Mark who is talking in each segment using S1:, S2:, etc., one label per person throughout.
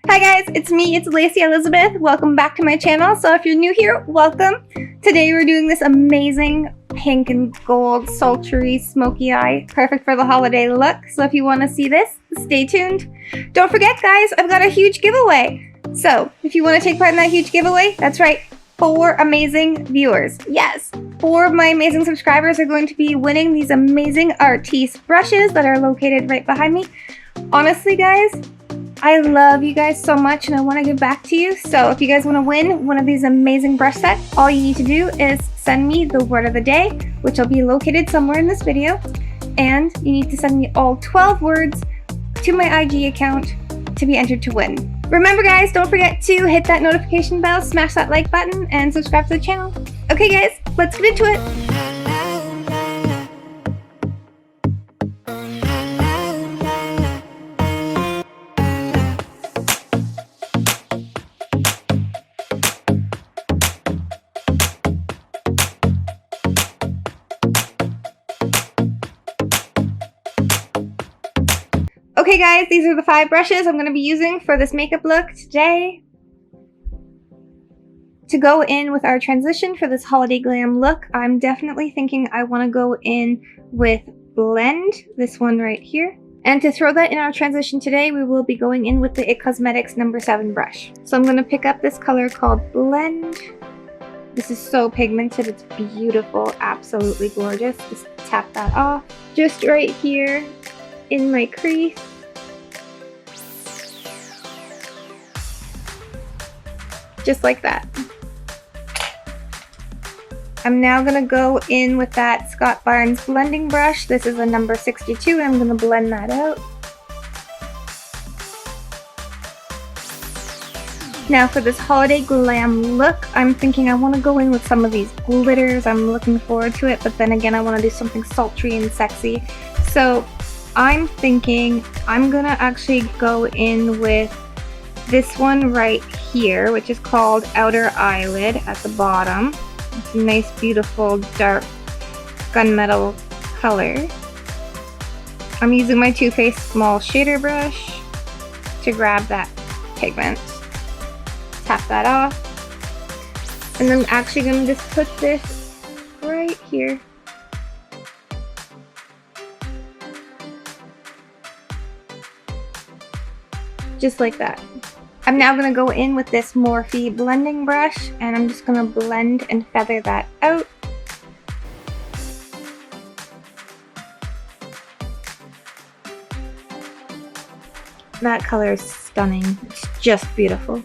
S1: Hi guys, it's me, it's Lacey Elizabeth. Welcome back to my channel. So if you're new here, welcome. Today we're doing this amazing pink and gold sultry smoky eye, perfect for the holiday look. So if you want to see this, stay tuned. Don't forget guys, I've got a huge giveaway. So if you want to take part in that huge giveaway, that's right, 4 amazing viewers. Yes, 4 of my amazing subscribers are going to be winning these amazing Artiste brushes that are located right behind me. Honestly guys, I love you guys so much and I want to give back to you. So if you guys want to win one of these amazing brush sets, all you need to do is send me the word of the day, which will be located somewhere in this video. And you need to send me all 12 words to my IG account to be entered to win. Remember guys, don't forget to hit that notification bell, smash that like button, and subscribe to the channel. Okay guys, let's get into it. Okay guys, these are the 5 brushes I'm going to be using for this makeup look today. To go in with our transition for this holiday glam look, I'm definitely thinking I want to go in with Blend, this one right here. And to throw that in our transition today, we will be going in with the IT Cosmetics number 7 brush. So I'm going to pick up this color called Blend. This is so pigmented, it's beautiful, absolutely gorgeous. Just tap that off. Just right here in my crease. Just like that. I'm now going to go in with that Scott Barnes blending brush. This is a number 62 and I'm going to blend that out. Now for this holiday glam look, I'm thinking I want to go in with some of these glitters. I'm looking forward to it, but then again I want to do something sultry and sexy. So I'm thinking I'm going to actually go in with this one right here, which is called Outer Eyelid at the bottom. It's a nice, beautiful, dark gunmetal color. I'm using my Too Faced small shader brush to grab that pigment. Tap that off. And I'm actually going to just put this right here. Just like that. I'm now going to go in with this Morphe blending brush and I'm just going to blend and feather that out. That color is stunning. It's just beautiful.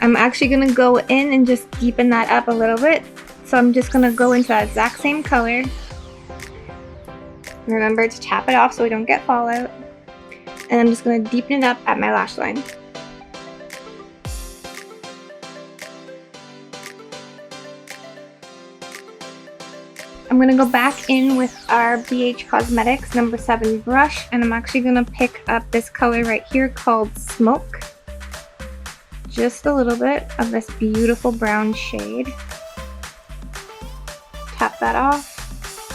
S1: I'm actually going to go in and just deepen that up a little bit. So I'm just going to go into that exact same color. Remember to tap it off so we don't get fallout. And I'm just going to deepen it up at my lash line. I'm going to go back in with our BH Cosmetics number 7 brush and I'm actually going to pick up this color right here called Smoke. Just a little bit of this beautiful brown shade. Tap that off.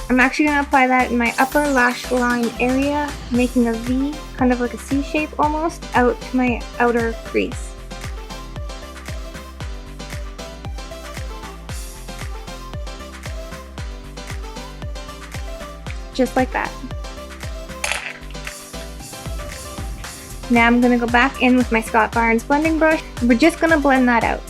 S1: I'm actually going to apply that in my upper lash line area, making a V, kind of like a C shape almost, out to my outer crease. Just like that. Now I'm going to go back in with my Scott Barnes blending brush. We're just going to blend that out.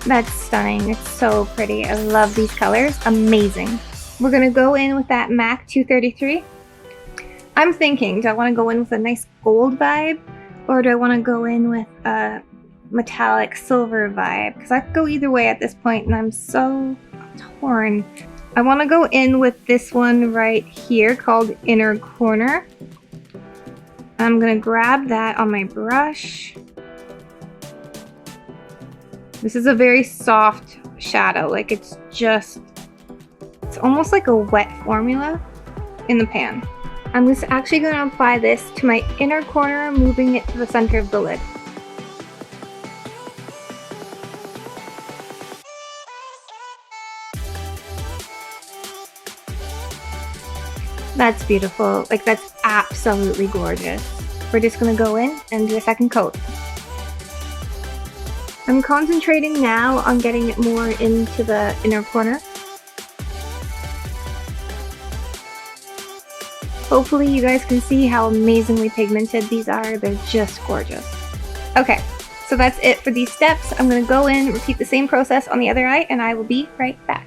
S1: That's stunning. It's so pretty. I love these colors. Amazing. We're going to go in with that MAC 233. I'm thinking, do I want to go in with a nice gold vibe or do I want to go in with a metallic silver vibe? Because I could go either way at this point and I'm so torn. I want to go in with this one right here called Inner Corner. I'm going to grab that on my brush. This is a very soft shadow, like it's almost like a wet formula in the pan. I'm just actually going to apply this to my inner corner, moving it to the center of the lid. That's beautiful. Like, that's absolutely gorgeous. We're just gonna go in and do a second coat. I'm concentrating now on getting it more into the inner corner. Hopefully you guys can see how amazingly pigmented these are. They're just gorgeous. Okay, so that's it for these steps. I'm gonna go in, repeat the same process on the other eye, and I will be right back.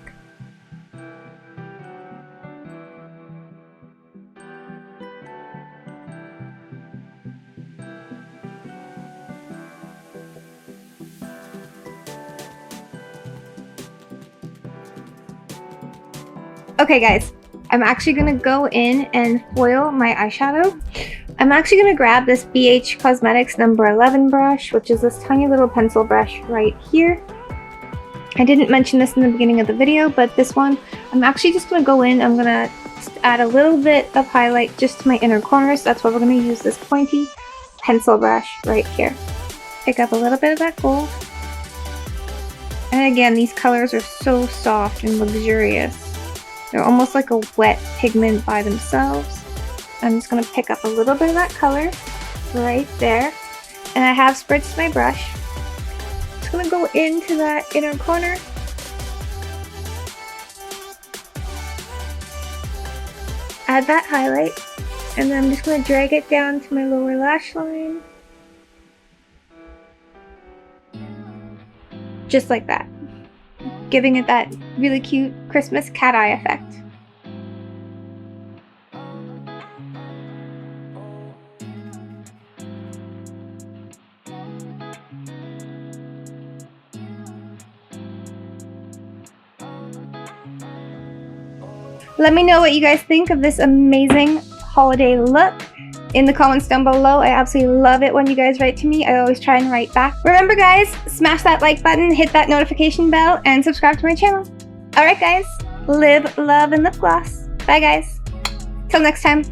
S1: Okay guys, I'm actually gonna go in and foil my eyeshadow. I'm actually gonna grab this BH Cosmetics number 11 brush, which is this tiny little pencil brush right here. I didn't mention this in the beginning of the video, but this one, I'm actually just gonna go in, I'm gonna add a little bit of highlight just to my inner corners. That's why we're gonna use this pointy pencil brush right here. Pick up a little bit of that gold. And again, these colors are so soft and luxurious. They're almost like a wet pigment by themselves. I'm just going to pick up a little bit of that color right there. And I have spritzed my brush. Just going to go into that inner corner. Add that highlight. And then I'm just going to drag it down to my lower lash line. Just like that. Giving it that really cute Christmas cat eye effect. Let me know what you guys think of this amazing holiday look in the comments down below. I absolutely love it when you guys write to me. I always try and write back. Remember guys, smash that like button, hit that notification bell, and subscribe to my channel. Alright guys, live, love, and lip gloss. Bye guys. Till next time.